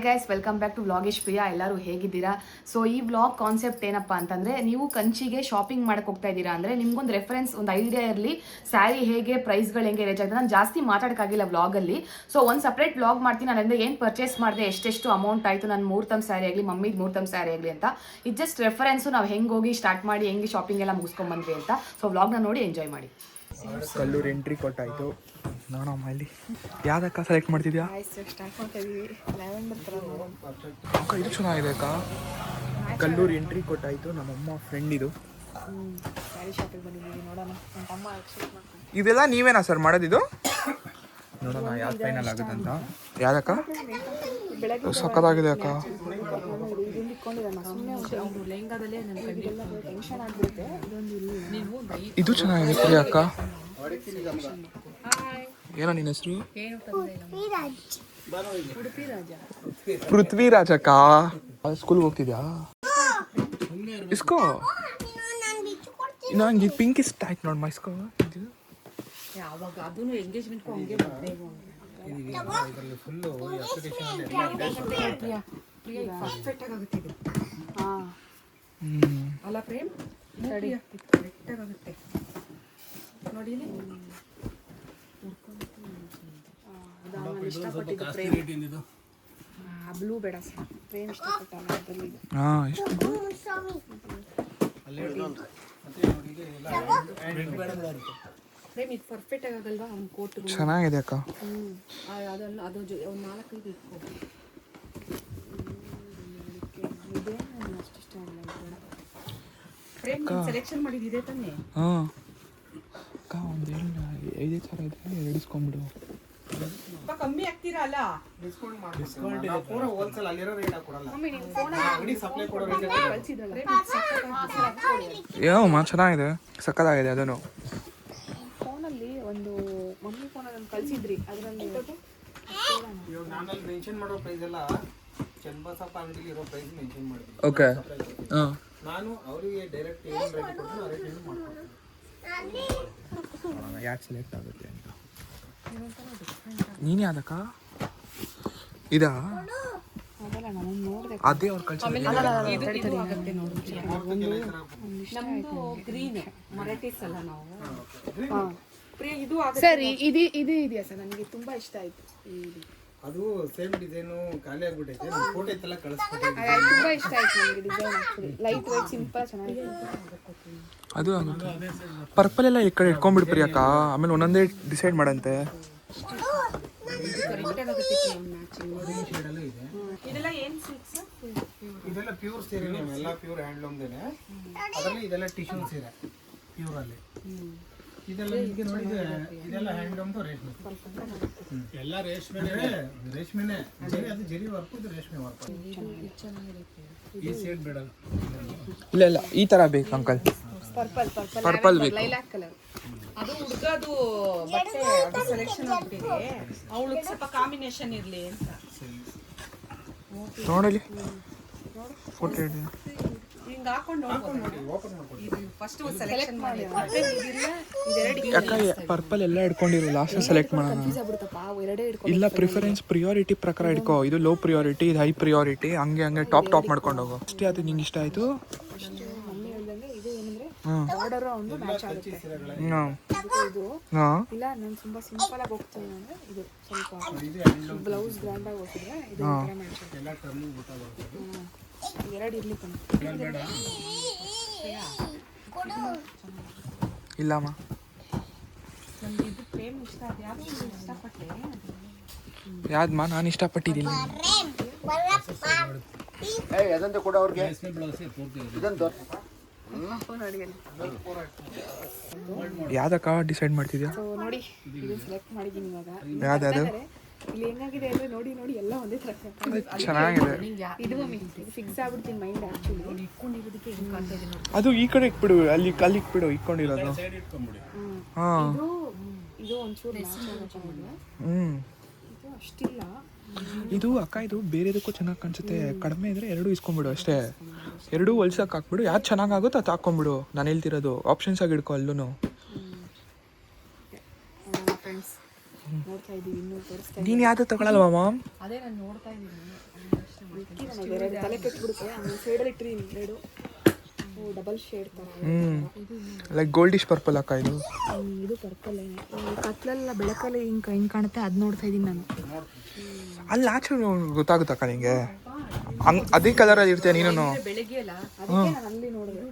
Guys welcome back to vlogish Priya. ಎಲ್ಲರೂ ಹೇಗಿದ್ದೀರಾ? So ಈ ವ್ಲಾಗ್ ಕಾನ್ಸೆಪ್ಟ್ ಏನಪ್ಪಾ ಅಂತಂದ್ರೆ, ನೀವು ಕಂಚಿಗೆ ಶಾಪಿಂಗ್ ಮಾಡಕ್ಕೆ ಹೋಗ್ತಾ ಇದ್ದೀರಾ ಅಂದ್ರೆ ನಿಮ್ಗೊಂದು ರೆಫರೆನ್ಸ್, ಒಂದು ಐಡಿಯಾ ಇರಲಿ ಸ್ಯಾರಿ ಹೇಗೆ, ಪ್ರೈಸ್ಗಳು ಹೆಂಗೆ ರೇಂಜ್ ಆಗಿದೆ. ನಾನು ಜಾಸ್ತಿ ಮಾತಾಡೋಕ್ಕಾಗಿಲ್ಲ ವ್ಲಾಗಲ್ಲಿ. ಸೊ ಒಂದು ಸಪ್ರೇಟ್ ವ್ಲಾಗ್ ಮಾಡ್ತೀನಿ. ನಾನು ಏನು ಪರ್ಚೇಸ್ ಮಾಡಿದೆ, ಎಷ್ಟೆಷ್ಟು ಅಮೌಂಟ್ ಆಯಿತು, ನನ್ನ ಮೂರ್ತಮ್ ಸ್ಯಾರಿ ಆಗಲಿ, ಮಮ್ಮಿದು ಮೂರ್ತಮ್ ಸ್ಯಾರಿ ಆಗಲಿ ಅಂತ. ಇದು ಜಸ್ಟ್ ರೆಫರೆನ್ಸು, ನಾವು ಹೆಂಗೆ ಹೋಗಿ ಸ್ಟಾರ್ಟ್ ಮಾಡಿ ಹೆಂಗೆ ಶಾಪಿಂಗ್ ಎಲ್ಲ ಮುಗಿಸ್ಕೊಂಡ್ಬಂದ್ವಿ ಅಂತ. ಸೊ ವ್ಲಾಗ್ನ ನೋಡಿ ಎಂಜಾಯ್ ಮಾಡಿ. ಕಲ್ಲೂರು ಎಂಟ್ರಿ ಕೊಟ್ಟಾಯಿತು. ನೋಡಮ್ಮ ಇಲ್ಲಿ ಯಾವ್ದಕ್ಕ ಸೆಲೆಕ್ಟ್ ಮಾಡ್ತಿದ್ಯಾ? ಅಕ್ಕ ಇದು ಚೆನ್ನಾಗಿದೆ ಅಕ್ಕ. ಕಲ್ಲೂರು ಎಂಟ್ರಿ ಕೊಟ್ಟಾಯಿತು. ನಮ್ಮಮ್ಮ ಫ್ರೆಂಡ್ ಇದು. ಇದೆಲ್ಲ ನೀವೇನಾ ಸರ್ ಮಾಡೋದಿದು? ನೋಡೋಣ ಯಾವ್ದು ಫೈನಲ್ ಆಗುತ್ತೆ ಅಂತ. ಯಾವ್ದಕ್ಕ ಸಕ್ಕತ್ತಾಗಿದೆ ಅಕ್ಕ. ಇದು ಚೆನ್ನಾಗಿದೆ ಪ್ರಿಯಾ ಅಕ್ಕ. ಏನೋ ನಿನ್ನ ಹೆಸರು? ಪೃಥ್ವಿರಾಜ್ ಅಕ್ಕ. ಸ್ಕೂಲ್ಗೆ ಹೋಗ್ತಿದ್ಯಾ? ಇಸ್ಕೋ. ನಂಗೆ ಪಿಂಕ್ ಇಷ್ಟ ಆಯ್ತು ನೋಡಿ ಮೈಸ್ಕೋ. ಅಲ್ಲ ಪ್ರೇಮ್ ನೋಡಿ ಬ್ಲೂ ಬೇಡ ಸರ್, ಪ್ರೇಮ್ ಇಷ್ಟಪಟ್ಟ. ಪ್ರೇಮ್ ಇದು ಪರ್ಫೆಕ್ಟ್ ಆಗಲ್ವಾ ಅವ್ನ ಕೋಟ್? ಚೆನ್ನಾಗಿದೆ ಅಕ್ಕ. ಅದನ್ನು ಅದು ಒಂದು 4-5 ಇಟ್ಕೊ. ಅಷ್ಟು ಇಷ್ಟ ಆಗಲ್ಲ. ಪ್ರೇಮ್ ಸೆಲೆಕ್ಷನ್ ಮಾಡಿದ್ದೆ ತಾನೆ? ಹಾಂ ಅಕ್ಕ, ಒಂದು 5 ಸಾವಿರ ಇದ್ರೆ 2 ಇಸ್ಕೊಂಡ್ಬಿಡು. ಕಮ್ಮಿ ಆಗ್ತೀರಾ ಅಲ್ಲ? ಯಾವ ಚೆನ್ನಾಗಿದೆ, ಸಕ್ಕತ್ತಾಗಿದೆ. ಅದನ್ನು ಫೋನಲ್ಲಿ ಒಂದು ಮಮ್ಮಿ ಫೋನಲ್ಲಿ ಕಳಿಸಿದ್ರಿ, ಅದರಲ್ಲಿ ನಾನಲ್ಲಿ ಮೆನ್ಷನ್ ಮಾಡೋ ಪ್ರೈಸ್ ಎಲ್ಲ ಚನ್ನಬಸಪ್ಪ ಅಂಗಡಿಲಿ ಇರೋ ಪ್ರೈಸ್ ಮೆನ್ಷನ್ ಮಾಡಿದ್ವಿ. ಓಕೆ. ಹಾಂ, ನಾನು ಅವರಿಗೆ ಡೈರೆಕ್ಟ್ ಏನು ರೇಟ್ ಕೊಡ್ತೀನಿ ಆ ರೇಟ್ ಏನು ಮಾಡ್ಕೊಡ್ತೀನಿ. ಯಾಕೆ ಸೆಲೆಕ್ಟ್ ಆಗುತ್ತೆ ಅಂತ. ನೀನು ಯಾವ್ದಕ್ಕ ಇದಾ? ಅದೇ ಅವ್ರು ನಮ್ದು ಗ್ರೀನ್ ಮರಾಠೀಸ್ ಅಲ್ಲ ನಾವು. ಸರಿ, ಇದು ಇದೆಯಾ ಸರ್? ನನಗೆ ತುಂಬಾ ಇಷ್ಟ ಆಯ್ತು. ಅದು ಸೇಮ್ ಡಿಸೈನು ಖಾಲಿ ಆಗ್ಬಿಟ್ಟೈತೆ. ಫೋಟೋ ಇತ್ತೆಲ್ಲ ಕಳಿಸ್ಬಿಟ್ಟೈತೆ. ತುಂಬಾ ಇಷ್ಟ ಆಯ್ತು ನನಗೆ ಡಿಸೈನ್. ಲೈಟ್ ವೈಟ್ ಸಿಂಪಲ್ ಚೆನ್ನಾಗಿದೆ. ಅದು ಆಗುತ್ತೆ. ಪರ್ಪಲ್ ಎಲ್ಲ ಈ ಕಡೆ ಇಟ್ಕೊಂಡ್ಬಿಡು ಪ್ರಿಯಕ್ಕ, ಆಮೇಲೆ ಒಂದೊಂದೇ ಡಿಸೈಡ್ ಮಾಡಂತೆ. ಇದೆಲ್ಲ ಪ್ಯೂರ್ ಸೀರೆ, ಎಲ್ಲ ಪ್ಯೂರ್ ಹ್ಯಾಂಡ್ಲೂಮ್ದೇನೆ. ಅದರಲ್ಲಿ ಇದೆಲ್ಲ ಟಿಶ್ಯೂ ಸೀರೆ ಪ್ಯೂರ್ ಅಲ್ಲಿ. ಇದೆಲ್ಲ ನಿಮಗೆ ನೋಡಿದ್ರೆ ಇದೆಲ್ಲ ಹ್ಯಾಂಡ್ಲೂಮ್ದು ರೇಷ್ಮೆ. ಎಲ್ಲ ರೇಷ್ಮೆನೆ. ಅದು ಜರಿ ವರ್ಕ್, ಇದು ರೇಷ್ಮೆ ವರ್ಕ್. ಈ ಸೈಡ್ ಬೇಡಲ್ಲ. ಇಲ್ಲ ಈ ತರ ಬೇಕು ಅಂಕಲ್. ಪರ್ಪಲ್ ಬೇಕು. Lilac colour. ಅದು ಹುಡುಗದು ಬಟ್ಟೆ, ಅದು ಸೆಲೆಕ್ಷನ್ ಆಗ್ಬಿಟ್ಟಿದೆ. ಅವಳಿಗೆ ಸ್ವಲ್ಪ ಕಾಂಬಿನೇಷನ್ ಇರಲಿ ಅಂತ ನೋಡಲಿ ಫೋಟೋ ಹಿಡಿ. ಹಿಂಗೆ ಹಾಕೊಂಡು ಇದು ಫಸ್ಟ್ ಸೆಲೆಕ್ಷನ್ ಮಾಡಿ. ಯಾಕ ಪರ್ಪಲ್ ಎಲ್ಲ ಇಟ್ಕೊಂಡಿರು, ಲಾಸ್ಟ್ ಸೆಲೆಕ್ಟ್ ಮಾಡೋಣ. ಇಲ್ಲ, ಪ್ರಿಫರೆನ್ಸ್ ಪ್ರಿಯಾರಿಟಿ ಪ್ರಕಾರ ಇಟ್ಕೋ. ಇದು ಲೋ ಪ್ರಿಯಾರಿಟಿ, ಇದು ಹೈ ಪ್ರಿಯಾರಿಟಿ, ಹಂಗೆ ಟಾಪ್ ಮಾಡ್ಕೊಂಡು ಹೋಗೋ ಅಷ್ಟೇ. ಅದು ನಿಂಗೆ ಇಷ್ಟ ಆಯ್ತು? ಇಲ್ಲ, ನಾನು ತುಂಬಾ ಸಿಂಪಲ್ ಆಗಿ ಹೋಗ್ತೀನಿ ಅಂದ್ರೆ ಇದು ಸ್ವಲ್ಪ ಬ್ಲೌಸ್ ಗ್ರ್ಯಾಂಡ್ ಆಗಿ ಹೋಗ್ತಿದ್ರೆ ಇದು ಎರಡು ಇರ್ಲಿ ಇಲ್ಲಮ್ಮ. ಇದು ಪ್ರೇಮ್ ಇಷ್ಟ. ಅದು ಯಾವುದು ಇಷ್ಟಪಟ್ಟೆ? ಯಾವ್ದಮ್ಮ ನಾನು ಇಷ್ಟಪಟ್ಟಿದ್ದೀನಿ? ಯಾವ್ದಕ್ಕ ಡಿಸೈಡ್ ಮಾಡ್ತಿದ್ಯಾ? ನೋಡಿ, ಇದು ಸೆಲೆಕ್ಟ್ ಮಾಡಿದ್ದೀನಿ ಇವಾಗ. ಯಾವ್ದು? ಇಲ್ಲಿ ಹೆಂಗಾಗಿದೆ ಅಂದ್ರೆ ನೋಡಿ ಎಲ್ಲ ಒಂದೇ ತರ ಚೆನ್ನಾಗಿದೆ. ಇದು ಮಮ್ಮಿ ಫಿಕ್ಸ್ ಆಗ್ಬಿಡ್ತೀನಿ ಮೈಂಡ್ ಆಕ್ಚುಲಿ. ಇಟ್ಕೊಂಡಿರೋದಕ್ಕೆ ಹೆಂಗೆ ಕಾಣ್ತಾ ಇದೆ ನೋಡಿ. ಅದು ಈ ಕಡೆ ಇಟ್ಬಿಡು, ಅಲ್ಲಿ ಇಟ್ಬಿಡು ಇಟ್ಕೊಂಡಿರೋದು. ಹಾಂ, ಇದು ಒಂಚೂರು ಇದು ಅಷ್ಟಿಲ್ಲ. ಇದು ಅಕ್ಕ, ಇದು ಬೇರೆದಕ್ಕೂ ಚೆನ್ನಾಗಿ ಕಾಣಿಸುತ್ತೆ. ಕಡಿಮೆ ಇದ್ರೆ 2 ಇಸ್ಕೊಂಡ್ಬಿಡು ಅಷ್ಟೇ. 2 ಹೊಲ್ಸಕ್ಕೆ ಹಾಕ್ಬಿಡು. ಯಾವ್ದು ಚೆನ್ನಾಗಾಗುತ್ತೋ ಅದು ಹಾಕ್ಕೊಂಬಿಡು. ನಾನು ಹೇಳ್ತಿರೋದು ಆಪ್ಷನ್ಸ್ ಆಗಿ ಇಡ್ಕೊ ಅಲ್ಲೂ. ನೋಡ್ತಾ ಇದೀವಿ, ಇನ್ನೂ ತೋರಿಸ್ತಾ ನೀನು ಯಾವುದು ತಗೊಳಲ್ವಾ ಮಾಮ್? ಅದೇ ನಾನು ನೋಡ್ತಾ ಇದ್ದೀನಿ. ತಲೆ ಕೆಟ್ಬಿಡುತ್ತೆ ಆಮೇಲೆ ಸೈಡಲ್ಲಿ ಟ್ರೀ ಎರಡು ಡಬಲ್ ಶೇಡ್ ಥರ ಲೈಕ್ ಗೋಲ್ಡಿಶ್ ಪರ್ಪಲ್ ಅಕ್ಕ ಇದು. ಇದು ಪರ್ಪಲ್ ಕತ್ಲೆಲ್ಲ ಬೆಳಕಲ್ಲಿ ಹಿಂಗೆ ಕಾಣುತ್ತೆ ಅದು ನೋಡ್ತಾ ಇದ್ದೀನಿ ನಾನು. ಅಲ್ಲಿ ಆಚೆ ಗೊತ್ತಾಗುತ್ತಕ್ಕ ನಿಂಗೆ ಅದೇ ಕಲರಲ್ಲಿ ಇರ್ತೀಯ ನೀನು. ಬೆಳಗ್ಗೆ ಅಲ್ಲ ಅದಕ್ಕೆ ನಾನು ಅಲ್ಲಿ ನೋಡಿದೆ.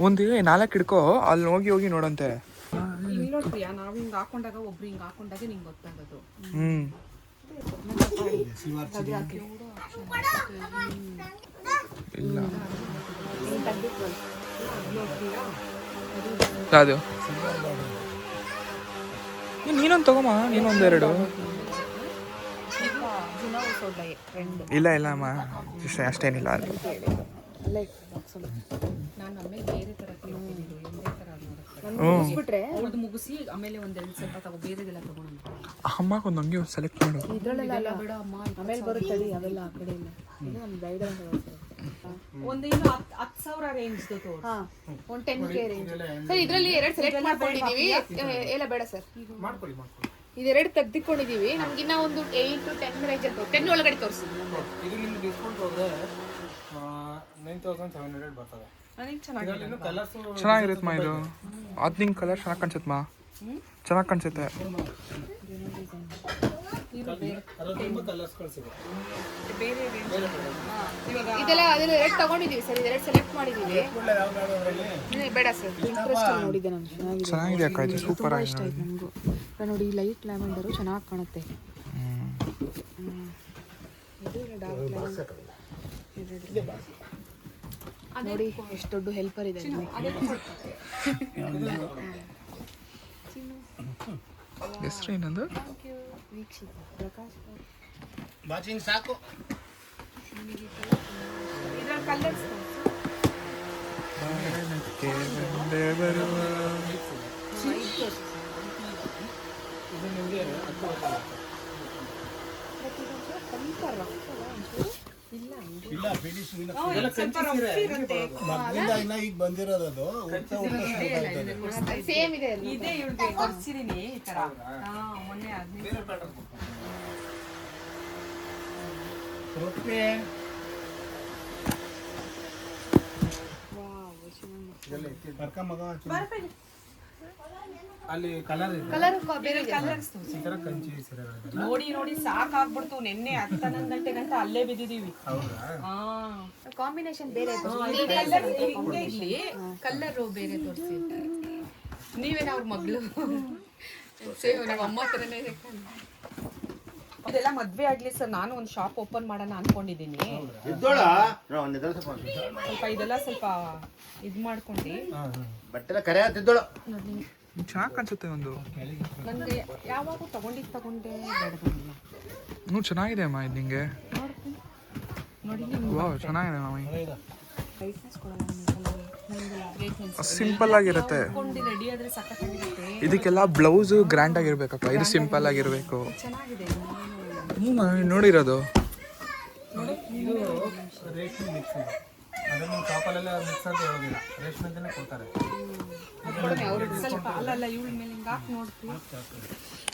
ಒಂದು 4 ಹಿಡ್ಕೊ ಅಲ್ಲಿ ಹೋಗಿ ನೋಡಂತೆ. ಇಲ್ಲಿ ನೋಡ್ತೀಯಾ ನಾವು ಹಿಂಗೆ ಹಾಕೊಂಡಾಗ ಒಬ್ರು ಹಿಂಗೆ ಹಾಕೊಂಡಾಗ ನಿಂಗೆ ಗೊತ್ತಾಗೋದು. ಇಲ್ಲ ಅದು ನೀನೊಂದು ತಗೋಮ್ಮ, ನೀನೊಂದೆರಡು. ಇಲ್ಲ ಅಮ್ಮ ಅಷ್ಟೇನಿಲ್ಲ. ನಾನು ಆಮೇಲೆ ಬೇರೆ ಥರ ಕೇಳ್ತೀನಿ, ಒಂದೇ ಥರ ಬಿಟ್ರೆ ಅವ್ರದ್ದು ಮುಗಿಸಿ ಆಮೇಲೆ ಒಂದೆರಡು ಸ್ವಲ್ಪ ತಗೋ, ಬೇರೆದೆಲ್ಲ ತಗೋಣ. ಅಮ್ಮಗ ಒಂದು ಹಂಗೆ ಸೆಲೆಕ್ಟ್ ಮಾಡು. ಇದ್ರಲ್ಲೆಲ್ಲ ಬೇಡ ಅಮ್ಮ, ಆಮೇಲೆ ಬರುತ್ತದೆ ಅವೆಲ್ಲ ಆ ಕಡೆ ಇಲ್ಲ. ಇದು ನಮ್ಮ ಬ್ರೈಡಲ್ ಒಂದು ಇನ್ನು 10,000 ರೇಂಜ್ದು ತೋರು. ಒಂದು 10K ರೇಂಜ್ ಸರ್. ಇದರಲ್ಲಿ 2 ಸೆಲೆಕ್ಟ್ ಮಾಡ್ಕೊಂಡಿದ್ದೀವಿ. ಎಲ್ಲ ಬೇಡ ಸರ್, ಮಾಡ್ಕೊಳ್ಳಿ. ಇದೆರಡು ತೆಗ್ದಿಕೊಂಡಿದ್ದೀವಿ. ನಮ್ಗಿನ್ನ ಒಂದು 8 to 10 ರೇಂಜ್ ಅಂತ 10 ಒಳಗಡೆ ತೋರಿಸಿ. ಇದು ನಿಮ್ಗೆ ಡಿಸ್ಕೌಂಟ್ ಹೋದ್ರೆ 9,700 ಬರ್ತದೆ. ನನಗೆ ಚೆನ್ನಾಗಿ ಇನ್ನು ಕಲರ್ಸ್ ಚೆನ್ನಾಗಿರುತ್ತಮ್ಮ ಇದು. ಅದು ನಿಂಗೆ ಕಲರ್ ಚೆನ್ನಾಗಿ ಕಾಣಿಸುತ್ತಮ್ಮ, ಚೆನ್ನಾಗಿ ಕಾಣಿಸುತ್ತೆ. ತುಂಬ ಕಲರ್ಸ್ಗಳು ಸಿಗುತ್ತೆ. ಬೇರೆ ರೇಂಜ್ ಇವಾಗ ಇದೆಲ್ಲ ಅದೆಲ್ಲ 2 ತಗೊಂಡಿದ್ದೀವಿ ಸರ್. ಇದೆರಡು ಸೆಲೆಕ್ಟ್ ಮಾಡಿದ್ದೀವಿ. ಬೇಡ ಸರ್, ಇಂಟ್ರೆಸ್ಟ್ ನೋಡಿದ್ದೆ ನಾನು. ಚೆನ್ನಾಗಿದೆ ಅಕ್ಕ ಇದು, ಸೂಪರ್ ಆಗಿದೆ. ಇಷ್ಟ ಆಯ್ತು ನನಗೂ. ನೋಡಿ ಲೈಟ್ ಲ್ಯಾವೆಂಡರು ಚೆನ್ನಾಗಿ ಕಾಣುತ್ತೆ. ಇದು ಡಾರ್ಕ್ ಲ್ಯಾವೆಂಡರ್ ನೋಡಿ ಎಷ್ಟು ದೊಡ್ಡ ಹೆಲ್ಪರ್ ಇದೆ. ಹೆಸರು ಏನಂದು? ವೀಕ್ಷಿತ ಪ್ರಕಾಶ್ ವಾಚಿಂಗ್ ಸಾಕು. ಇದರ ಕಲರ್ಸ್ ಇದು ನಿಮಗೆ ಇಲ್ಲ ಫಿನಿಶಿಂಗ್ ಇಲ್ಲ. ಮೊದಲಿಂದ ಇನ್ನ ಈಗ ಬಂದಿರೋದು ಸೇಮ್ ಇದೆ. ಇದೇ ಇವ್ರಿಗೆ ಕೊಡ್ಸಿದೀನಿ ಈ ತರ. ಮೊನ್ನೆ 15 ಅಲ್ಲಿ ಕಲರ್ ಇದೆ. ಕಲರ್ ಬೇರೆ ಕಲರ್ಸ್ ಈ ತರ ಕಂಚಿ ಸೀರೆಗಳಿದೆ. ನೋಡಿ ನೋಡಿ ಸಾಕಾಗ್ಬಿಡ್ತು. ನಿನ್ನೆ 11 ಗಂಟೆ ಗಂಟ ಅಲ್ಲೇ ಬಿದ್ದಿದೀವಿ. ಹೌದಾ? ಕಾಂಬಿನೇಷನ್ ಬೇರೆ ಕಲರ್ ಹಿಂಗೆ ಇರ್ಲಿ, ಕಲರ್ ಬೇರೆ ತೋರಿಸಿ. ನೀವೇನ ಅವ್ರ ಮಗಳು ಸೇವ್ ನಮ್ಮ ಅಮ್ಮ ಥರನೇ ಅದೆಲ್ಲ ಮದ್ವೆ ಆಗ್ಲಿ ಸರ್. ನಾನು ಒಂದು ಶಾಪ್ ಓಪನ್ ಮಾಡೋಣ ಅನ್ಕೊಂಡಿದ್ದೀನಿ. ಸ್ವಲ್ಪ ಇದೆಲ್ಲ ಸ್ವಲ್ಪ ಇದ್ ಮಾಡ್ಕೊಂಡು ಬಟ್ಟೆ ಕರೆ ಆಗ್ತಿದ್ದಳು. ಚೆನ್ನಾಗಿ ಕಾಣಿಸುತ್ತೆ ಒಂದು. ನನಗೆ ಯಾವಾಗ ತಗೊಂಡೆ ಬೇಡದಿಲ್ಲ. ಚೆನ್ನಾಗಿದೆ ಅಮ್ಮ ಇದು ನಿಂಗೆ. ನೋಡಿ ವಾವ್ ಚೆನ್ನಾಗಿದೆ ಮಾಮಿ. ಬ್ರೈಟ್ನೆಸ್ ಕೊಡಲ್ಲ. ಸಿಂಪಲ್ ಆಗಿರುತ್ತೆ. ರೆಡಿ ಆದ್ರೆ ಸಖತ್ತಾಗಿರುತ್ತೆ. ಇದಕ್ಕೆಲ್ಲ ಬ್ಲೌಸ್ ಗ್ರ್ಯಾಂಡ್ ಆಗಿರ್ಬೇಕಕ್ಕ, ಇದು ಸಿಂಪಲ್ ಆಗಿರ್ಬೇಕು. ಚೆನ್ನಾಗಿದೆ. ನೋಡಿರೋದು ಇದು ರೇಷ್ಮೆ ಮಿಕ್ಸ್ ಇದೆ. ಅದನ್ನು ಟಾಪಲ್ಲೆಲ್ಲ ಮಿಕ್ಸ್ ಅಂತ ಹೇಳೋದಿಲ್ಲ, ರೇಷ್ಮೆ ಅಂತಾನೆ ಕೊಡ್ತಾರೆ. ಸ್ವಲ್ಪ ಅಲ್ಲಲ್ಲ ಇವಳ ಮೇಲೆ ಹಿಂಗೆ ಹಾಕಿ ನೋಡ್ತೀವಿ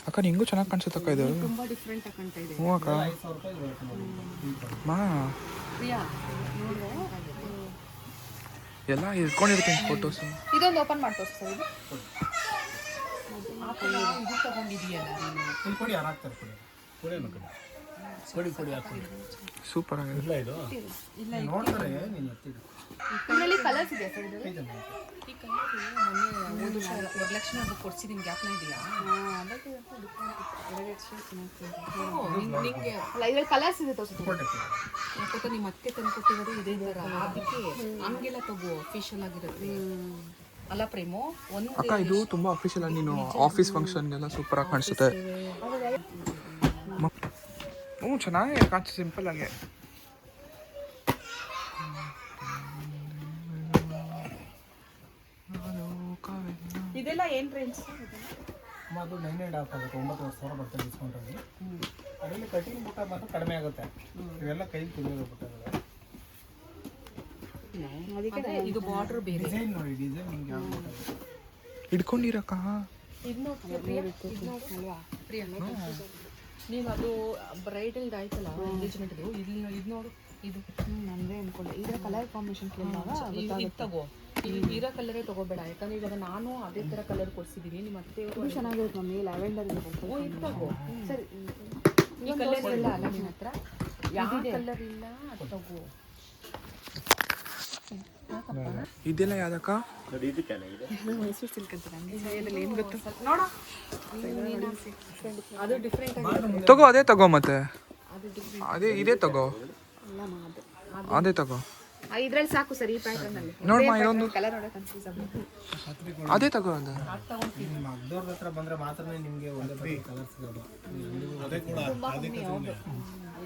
ಅಕ್ಕ. ನಿಂಗೂ ಚೆನ್ನಾಗಿ ಕಾಣಿಸುತ್ತಕ್ಕ ಇದು. ತುಂಬಾ ಡಿಫ್ರೆಂಟ್ ಕಾಣ್ತಾ ಇದೆ. ಹ್ಞೂ ಅಕ್ಕ. 5,000 ರೂಪಾಯಿ ಬರುತ್ತೆ ನೋಡಿ. ಮಾ ಪ್ರಿಯಾ ಎಲ್ಲ ಇಟ್ಕೊಂಡಿರ್ತೀನಿ ಫೋಟೋಸು. ಇದೊಂದು ಓಪನ್ ಮಾಡಿ ತೋರಿಸಿ ಸರ್. ಇದು ಇದು ತಗೊಂಡಿದೀಯಲ್ಲ ನೀನು. ಇಲ್ಲಿ ಕೊಡಿ, ಯಾರು ಹಾಕ್ತಾರೆ ಕೊಡಿ ಹಾಕ್ಕೊಳ್ಳಿ. ಸೂಪರ್ ಆಗಿದೆ. ಇಲ್ಲ ನೋಡ್ತಾರೆ ನೀನು ಎತ್ತಿಡು. ಇದರಲ್ಲಿ ಕಲರ್ಸ್ ಇದೆ ಸರ್. ಇದರಲ್ಲಿ ಈ ಕಲರ್ ಮೊನ್ನೆ 1,00,000 ಅದು ಕೊಡ್ಸಿದ್ದೀನಿ. ಗ್ಯಾಪ್ನ ಇದೆಯಾ? ನಿಂಗೆ ಅಲ್ಲ, ಇದರಲ್ಲಿ ಕಲರ್ಸ್ ಇದೆ ತೋರಿಸಿ. ಯಾಕಂತ ನಿಮ್ಮ ಅತ್ತೆ ತಂದು ಕೊಟ್ಟಿರೋದು ಇದೇ ಥರ. ಅದಕ್ಕೆ ಹಂಗೆಲ್ಲ ತಗೋ, ಫೇಶಿಯಲ್ ಆಗಿರುತ್ತೆ ಅಲ್ಲ ಪ್ರೇಮು. ಒಂದು ಅಕ್ಕ ಇದು ತುಂಬಾ ಅಫಿಷಿಯಲ್ ಆಗಿ ನೀನು ಆಫೀಸ್ ಫಂಕ್ಷನ್ಗೆಲ್ಲ ಸೂಪರ್ ಆಗಿ ಕಾಣಿಸುತ್ತೆ. ಹ್ಞೂ ಚೆನ್ನಾಗಿ ಕಾಣಿಸುತ್ತೆ ಸಿಂಪಲ್ ಆಗಿ. ಇದೆಲ್ಲ ಏನು ರೇಂಜ್? ಅದು 9.5 ಆಗುತ್ತೆ. 9,000 ಬರ್ತದೆ ಡಿಸ್ಕೌಂಟ್ ಅಲ್ಲಿ. ಅದರಲ್ಲಿ ಕಟಿಂಗ್ ಬುಟ್ಟ ಮಾತ್ರ ಕಡಿಮೆ ಆಗುತ್ತೆ. ಇವೆಲ್ಲ ಕೈಲಿ ತುಂಬಿರೋ ಬುಟ್ಟಗಳು. ಅದಕ್ಕೆ ಇದು ಬಾರ್ಡರ್ ಬೇರೆ. ಡಿಸೈನ್ ನೋಡಿ, ಡಿಸೈನ್ ನಿಮ್ಗೆ ಯಾವ್ದು ಹಿಡ್ಕೊಂಡಿರಕ್ಕ. ಇದು ನೋಡ್ತೀಯ ಪ್ರಿಯಾ? ಇದು ನೋಡ್ತೀಯಲ್ವಾ ಪ್ರಿಯಾ? ನೀವು ಅದು ಬ್ರೈಡಲ್ದು ಆಯ್ತಲ್ಲ ಎಂಗೇಜ್ಮೆಂಟ್ದು ಇದು ನೋಡು ಇದು ನಂದೇ ಅನ್ಕೊಂಡೆ ಇದರ ಕಲರ್ ಕಾಂಬಿನೇಷನ್ ಕೇಳಿದಾಗ ಇದು ತಗೋ ಈ ಇರೋ ಕಲರೇ ತಗೋಬೇಡ, ಯಾಕಂದ್ರೆ ಇವಾಗ ನಾನು ಅದೇ ಥರ ಕಲರ್ ಕೊಡ್ಸಿದ್ದೀನಿ ನಿಮ್ಮ ಅತ್ತೆ ಇದು ಚೆನ್ನಾಗಿರುತ್ತೆ ಮಮ್ಮಿ ಲ್ಯಾವೆಂಡರ್ ಇದೆ ಇದು ತಗೋ. ಸರಿ ಈ ಕಲರ್ ಇಲ್ಲ ಅಲ್ಲ ನಿನ್ನ ಹತ್ರ? ಯಾವ ಕಲರ್ ಇಲ್ಲ ಅದು ತಗೋ. ಇದೆಲ್ಲ ಯಾವ್ದಕ್ಕ? ಮೈಸೂರು ಸಿಲ್ಕ್ ಅಂತ ನನಗೆ ಅದ್ರಲ್ಲಿ ಏನು ಗೊತ್ತು ನೋಡ ಅದು ಡಿಫ್ರೆಂಟ್ ಆಗಿ ತಗೋ, ಅದೇ ತಗೋ ಮತ್ತೆ ಅದೇ ಇದೇ ತಗೋ, ಅದೇ ತಗೋ. ಇದ್ರಲ್ಲಿ ಸಾಕು ಸರ್ ಈ ಪ್ಯಾಟರ್ನ್ ಅಲ್ಲಿ ನೋಡ್ಮ ಇದೊಂದು ಕಲರ್ ನೋಡಕ್ ಕನ್ಫ್ಯೂಸ್ ಆಗ್ಬಿಡುತ್ತೆ. ಅದೇ ತಗೋ ಅದು. ನಿಮ್ಮ ಅಗ್ದವ್ರ ಹತ್ರ ಬಂದ್ರೆ ಮಾತ್ರ ನಿಮಗೆ ಒಂದೇ ಕಲರ್ ಸಿಗೋದು. ಅದೇ ಕೂಡ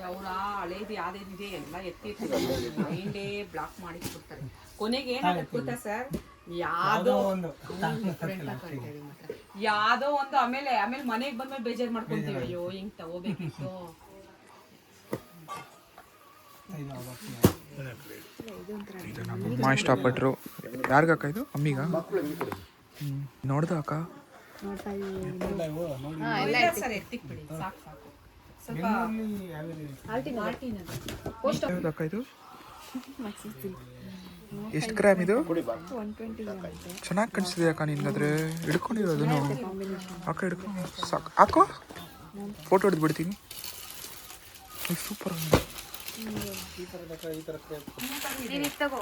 ಅವರ ಹಳೇದು ಯಾವ್ದೇನಿದೆ ಎಲ್ಲ ಎತ್ತಿ ಮೈಂಡೇ ಬ್ಲಾಕ್ ಮಾಡಿ ಕೊಡ್ತಾರೆ. ಕೊನೆಗೆ ಏನಾಗುತ್ತೆ ಗೊತ್ತಾ ಸರ್, ಯಾವ್ದೋ ಒಂದು ಯಾವ್ದೋ ಒಂದು ಆಮೇಲೆ ಮನೆಗೆ ಬಂದ್ಮೇಲೆ ಬೇಜಾರು ಮಾಡ್ಕೊಂತೀವಿ, ಅಯ್ಯೋ ಹಿಂಗ್ ತಗೋಬೇಕಿತ್ತು. ಇದು ನಮ್ಮಮ್ಮ ಇಷ್ಟಪಟ್ರು. ಯಾರಿಗಕ್ಕ ಇದು? ಅಮ್ಮಿಗ? ನೋಡ್ದ ಅಕ್ಕ? ನೋಡ್ತಾ ಇದೀವಿ ಸರ್ ಎತ್ತಿಕ್ ಬಿಡಿ, ಸಾಕು ಸಾಕು. ಸ್ವಲ್ಪ ಯಾವ್ದಕ್ಕ ಇದು? ಎಷ್ಟು ಗ್ರಾಮ್ ಇದು? 120 ಚೆನ್ನಾಗಿ ಕಾಣಿಸ್ತಿದೆ ಅಕ್ಕ ನಿನ್ಗಾದ್ರೆ. ಹಿಡ್ಕೊಂಡಿರೋದು ಅಕ್ಕ, ಹಿಡ್ಕೊಂಡು ಸಾಕು. ಹಾಕೋ, ಫೋಟೋ ಹೊಡೆದು ಬಿಡ್ತೀನಿ. ಸೂಪರ್.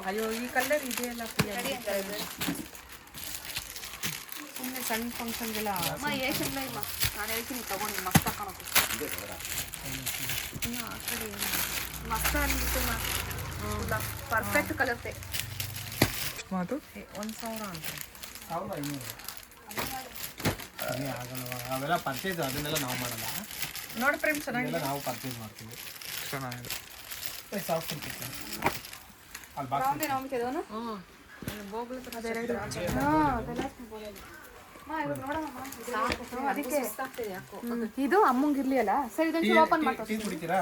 ಅಯ್ಯೋ ಈ ಕಲರ್ ಇದೆಯಲ್ಲ ಸುಮ್ಮನೆ ಸಣ್ಣ ಫಂಕ್ಷನ್ಗೆಲ್ಲ ನಾನು ಹೇಳ್ತೀನಿ ತಗೊಂಡು ಮಸ್ತ್ ಹಾಕೋಣಕ್ಕೆ ಮಸ್ತ್ ಅಂದ್ಬಿಟ್ಟು ಪರ್ಫೆಕ್ಟ್ ಕಲರ್ತೆ. ಎಷ್ಟು ಮಾತು? 1,000 ಅಂತ. 1500 ಆಗಲ್ವಾ? ಅವೆಲ್ಲ ಪರ್ಚೇಸ್ ಅದನ್ನೆಲ್ಲ ನಾವು ಮಾಡಲ್ಲ, ನೋಡಿ ಫ್ರೆಂಡ್ ಚೆನ್ನಾಗಿದೆ. ನಾವು ಪರ್ಚೇಸ್ ಮಾಡ್ತೀವಿ. ಚೆನ್ನಾಗಿದೆ. ಸಾಫ್ಟ್ ಇರ್ತೈತೆ ಅಲ್ಲಿ ಬಾಕ್ಸ್. ಇದು ಅಮ್ಮಂಗಿರ್ಲಿ ಅಲ್ಲ ಸರ್, ಇದೊಂದು ಓಪನ್ ಮಾಡ್ತಾರೆ. ಟೀ ಕುಡಿತೀರಾ?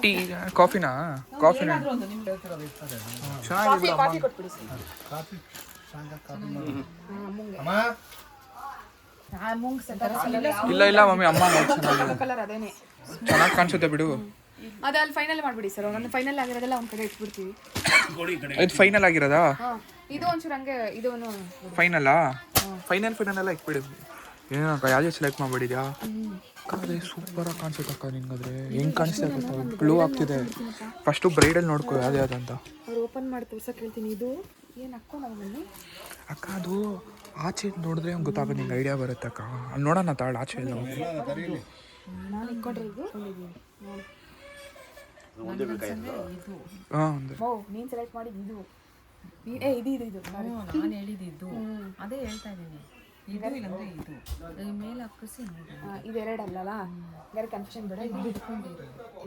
ಟೀ ಕಾಫಿನಾ? ಕಾಫಿನ ಚೆನ್ನಾಗಿದೆ. ಕಾಫಿ ಕೊಟ್ಬಿಡಿ ಸರ್. ಕಾಫಿ ಅಮ್ಮ ಇಲ್ಲ ಇಲ್ಲ ಮಮ್ಮಿ, ಅಮ್ಮ ಚೆನ್ನಾಗಿದೆ, ಕಲರ್ ಅದೇನೆ ಚೆನ್ನಾಗಿ ಕಾಣಿಸುತ್ತೆ ಬಿಡು. ಅದು ಅಲ್ಲಿ ಫೈನಲ್ ಮಾಡ್ಬಿಡಿ ಸರ್. ಒಂದು ಫೈನಲ್ ಆಗಿರೋದೆಲ್ಲ ಒಂದ್ ಕಡೆ ಇಟ್ಬಿಡ್ತೀವಿ. ಇದು ಫೈನಲ್ ಆಗಿರೋದಾ? ಇದು ಒಂಚೂರು ಹಂಗೆ ಇದು ಫೈನಲ್ಲಾ? ಫೈನಲ್ ಎಲ್ಲ ಇಟ್ಬಿಡು. ಏನಕ್ಕ ಯಾವುದೇ ಸೆಲೆಕ್ಟ್ ಮಾಡ್ಬಿಡಿದ್ಯಾ? ಅದೇ ಸೂಪರಾಗಿ ಕಾಣಿಸುತ್ತೆ ಅಕ್ಕ ನಿನ್ಗಾದ್ರೆ. ಹೆಂಗೆ ಕಾಣಿಸ್ತಾ ಗೊತ್ತಾ? ಗ್ಲೋ ಆಗ್ತಿದೆ. ಫಸ್ಟು ಬ್ರೈಡಲ್ ನೋಡ್ಕೊ ಯಾವ್ದು ಯಾವ್ದಂತ. ಅವ್ರು ಓಪನ್ ಮಾಡಿ ತೋರ್ಸಕ್ಕೆ ಹೇಳ್ತೀನಿ. ಇದು ಏನು ಹಾಕ್ಕೊಂಡು ಅಕ್ಕ ಅದು ಆಚೆ ನೋಡಿದ್ರೆ ಹಂಗೆ ಗೊತ್ತಾಗೋದು, ನಿಂಗೆ ಐಡಿಯಾ ಬರುತ್ತೆ ಅಕ್ಕ. ಅಲ್ಲಿ ನೋಡೋಣ ತಾಳು ಆಚೆ ಎಲ್ಲ. ನಾನು ಇಟ್ಕೊಂಡ್ರೆ ಇದು ಹಾಂ, ನೀನು ಸೆಲೆಕ್ಟ್ ಮಾಡಿ ಇದು ಇದು ನಾನು ಹೇಳಿದ್ದು ಅದೇ ಹೇಳ್ತಾ ಇದ್ದೀನಿ. ಇದು ಇಲ್ಲಂದ್ರೆ ಇದು ಮೇಲೆ ಹಾಕಿಸಿ ಇದೆರಡಲ್ಲ ಬೇರೆ ಕನ್ಫ್ಯೂಷನ್ ಬೇಡ.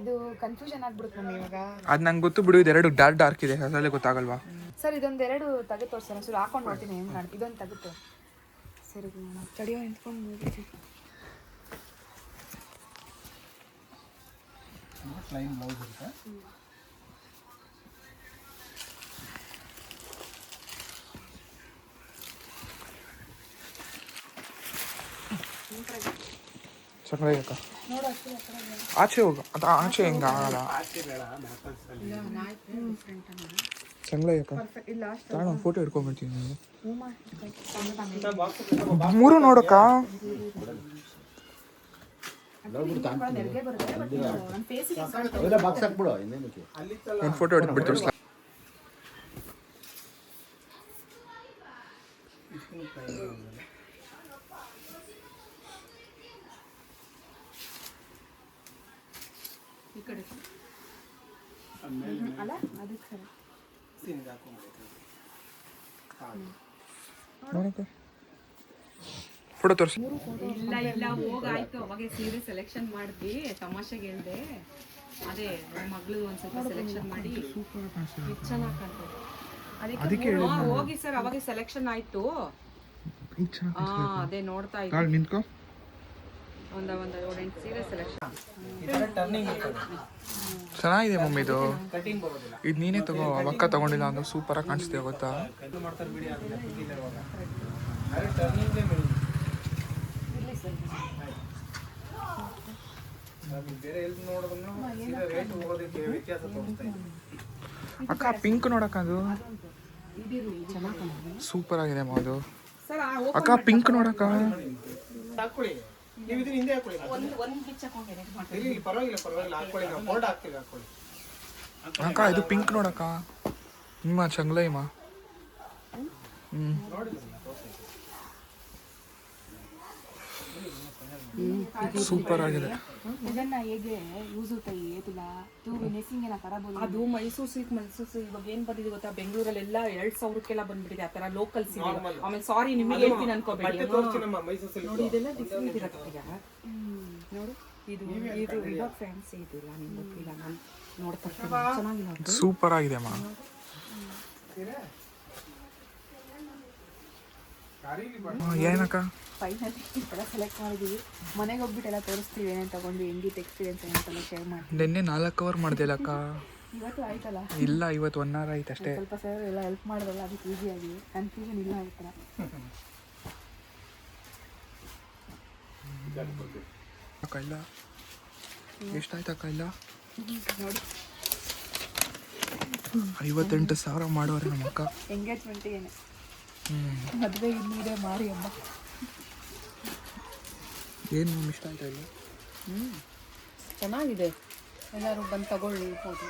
ಇದು ಕನ್ಫ್ಯೂಷನ್ ಆಗ್ಬಿಡುತ್ತೆ ನಮ್ಗೆ ಇವಾಗ. ಅದು ನಂಗೆ ಗೊತ್ತು ಬಿಡು. ಇದೆರಡು ಡಾರ್ಕ್ ಇದೆ, ಅದರಲ್ಲೇ ಗೊತ್ತಾಗಲ್ವಾ? ಸರ್ ಇದೊಂದೆರಡು ತೆಗೆದು ತೋರಿಸ್ತಾರೆ ಸರ್. ಹಾಕೊಂಡು ನೋಡ್ತೀನಿ ಹೆಂಗೆ ಕಾಣ್ತು. ಇದೊಂದು ತೆಗೆದು ಸರಿ ತಡಿಯೋ ನಿಂತ್ಕೊಂಡು ನೋಡ್ತೀನಿ. ಪ್ಲೈನ್ ಬ್ಲೌಸ್ ಇರುತ್ತೆ. ಚೆನ್ನಾಗಿ ಅಕ್ಕ. ಆಚೆ ಹೋಗ, ಅದು ಆಚೆ ಹೆಂಗೆ ಆಗಲ್ಲ. ಚೆನ್ನಾಗಿ ಅಕ್ಕ. ನಾನು ಒಂದು ಫೋಟೋ ಹಿಡ್ಕೊಂಡ್ಬಿಡ್ತೀನಿ. ಮೂರು ನೋಡಕ್ಕ. ಒಂದು ಫೋಟೋ ಹಿಡ್ಬಿಟ್ಟು ತೋರಿಸ್ಲಾ? ಈ ಕಡೆ ಅಲ್ಲ ಅದಕ್ಕೆ ಸರ್ ನೋಡಕ್ಕ ಫೋಟೋ ತೋರಿಸಿ. ಇಲ್ಲ ಇಲ್ಲ ಹೋಗಾಯ್ತು. ಅವಾಗೆ ಸೀರೆ ಸೆಲೆಕ್ಷನ್ ಮಾಡಿದ್ವಿ, ತಮಾಷೆಗೆ ಹೇಳ್ದೆ. ಅದೇ ಮಗಳು ಒಂದ್ ಸ್ವಲ್ಪ ಸೆಲೆಕ್ಷನ್ ಮಾಡಿ ಚೆನ್ನಾಗಿ ಕಾಣ್ತದೆ. ಅದಕ್ಕೆ ಹೋಗಿ ಸರ್ ಅವಾಗೆ ಸೆಲೆಕ್ಷನ್ ಆಯ್ತು. ಅದೇ ನೋಡ್ತಾ ಇದ್ದೆ. ನಿಂತ್ಕೋ. ಒಂದು 7-8 ಸೀರೆ ಸೆಲೆಕ್ಷನ್. ಚೆನ್ನಾಗಿದೆ ಮಮ್ಮಿ ಇದು. ಕಟಿಂಗ್ ಬರೋದಿಲ್ಲ. ಇದು ನೀನೇ ತಗೋ. ಅವಕ್ಕ ತಗೊಂಡಿಲ್ಲ ಅಂದ್ರೆ ಸೂಪರಾಗಿ ಕಾಣಿಸ್ತೀಯ ಗೊತ್ತಾ? ಮಾಡ್ತಾರೆ ಬಿಡಿ, ಅದನ್ನ ಟರ್ನಿಂಗ್ ಇಲ್ಲ ಅದು ಬೇರೆ ಎಲ್ಲಿ ನೋಡೋದನ್ನು ಸೀದಾ ರೇಟ್ ಹೋಗೋದಕ್ಕೆ ವ್ಯತ್ಯಾಸ ತೋರಿಸ್ತಾ ಇದೆ. ಅಕ್ಕ ಪಿಂಕ್ ನೋಡಕ್ಕ ಅದು ಸೂಪರ್ ಆಗಿದೆ ಅಮ್ಮ ಅದು. ಅಕ್ಕ ಪಿಂಕ್ ನೋಡಕ್ಕ. ಹಾಕೊಳ್ಳಿ, ನೀವು ಇದನ್ನ ಹಿಂದೆ ಹಾಕೊಳ್ಳಿ. ಒಂದು ಕಿಚ್ಚಕೊಂಡೆ ಇಲ್ಲಿ ಪರವಾಗಿಲ್ಲ ಹಾಕೊಳ್ಳಿ, ನಾವು ಫೋಲ್ಡ್ ಹಾಕ್ತೀವಿ, ಹಾಕೊಳ್ಳಿ. ಅಕ್ಕ ಇದು ಪಿಂಕ್ ನೋಡಕ್ಕ. ನಿಮ್ಮ ಚಂಗ್ಲೈಮ ಸೂಪರ್ ಆಗಿದೆ. ಇದನ್ನ ಹೇಗೆ ಯೂಸ್ होता है ये तुला तू विनेसिंग ಏನ ಖರಾಬ್ ಅದು ಮೈಸೂರು ಸಿಲ್ಕ್ ಇವಾಗ ಏನ್ ಬಂದಿದೆ ಗೊತ್ತಾ, ಬೆಂಗಳೂರಲ್ಲೆಲ್ಲ 2000ಕ್ಕೆಲ್ಲ ಬಂದ್ಬಿಟ್ಟಿದೆ ಆ ತರ ಲೋಕಲ್ ಸಿಲ್ಕ್. ಆಮೇಲೆ ಸಾರಿ ನಿಮಗೆ ಹೇಳ್ತೀನಿ ಅನ್ಕೋಬೇಡಿ, ಬಟ್ಟೆ ತೋರಿಸ್ತೀನಮ್ಮ, ಮೈಸೂರು ಸಿಲ್ಕ್. ನೋಡಿ ಇದೆಲ್ಲ ಡಿಫ್ರೆಂಟ್ ಇರುತ್ತೆ ಈಗ. ನೋಡು ಇದು ಇದು ಫ್ಯಾನ್ಸಿ ಇದಿಲ್ಲ, ನಿಮ್ಗೆ ಗೊತ್ತಿಲ್ಲ, ನಾನು ನೋಡ್ತಾ ಚೆನ್ನಾಗಿಲ್ಲ. ಸೂಪರ್ ಆಗಿದೆ ಅಮ್ಮ. ಏನಕ್ಕ ಫೈನಲಿ ಎಲ್ಲ ಸೆಲೆಕ್ಟ್ ಮಾಡಿದೀವಿ. ಮನೆಗೆ ಹೋಗ್ಬಿಟ್ಟೆಲ್ಲ ತೋರಿಸ್ತೀವಿ ಏನೇನು ತಗೊಂಡು ಹೆಂಗಿತ್ತು ಎಕ್ಸ್ಪೀರಿಯನ್ಸ್ ಏನಂತೆಲ್ಲ ಶೇರ್ ಮಾಡ್ತೀವಿ. ನಿನ್ನೆ 4 ಅವರ್ ಮಾಡ್ದಿಲ್ಲಕ್ಕ. ಇವತ್ತು ಆಯ್ತಲ್ಲ, ಇಲ್ಲ ಇವತ್ತು 1 ಅವರ್ ಆಯ್ತು ಅಷ್ಟೇ. ಸ್ವಲ್ಪ ಸರ್ ಎಲ್ಲ ಹೆಲ್ಪ್ ಮಾಡಿದ್ರಲ್ಲ ಅದಕ್ಕೆ ಈಸಿ ಆಗಿ ಕನ್ಫ್ಯೂಷನ್ ಇಲ್ಲ ಆಯ್ತರ. ಅಕ್ಕ ಇಲ್ಲ ಎಷ್ಟಾಯ್ತು ಅಕ್ಕ ಇಲ್ಲ? ನೋಡಿ 58,000 ಮಾಡೋರೆ ನಮ್ಮ ಅಕ್ಕ. ಎಂಗೇಜ್ಮೆಂಟಿಗೆ ಮದುವೆ ಇನ್ನೂ ಇದೆ ಮಾರಿ ಹಬ್ಬ. ಏನು ಇಷ್ಟ ಆಯ್ತಾ ಇಲ್ಲ? ಚೆನ್ನಾಗಿದೆ, ಎಲ್ಲರೂ ಬಂದು ತಗೊಳ್ಳಿ ಹೋಗಿ.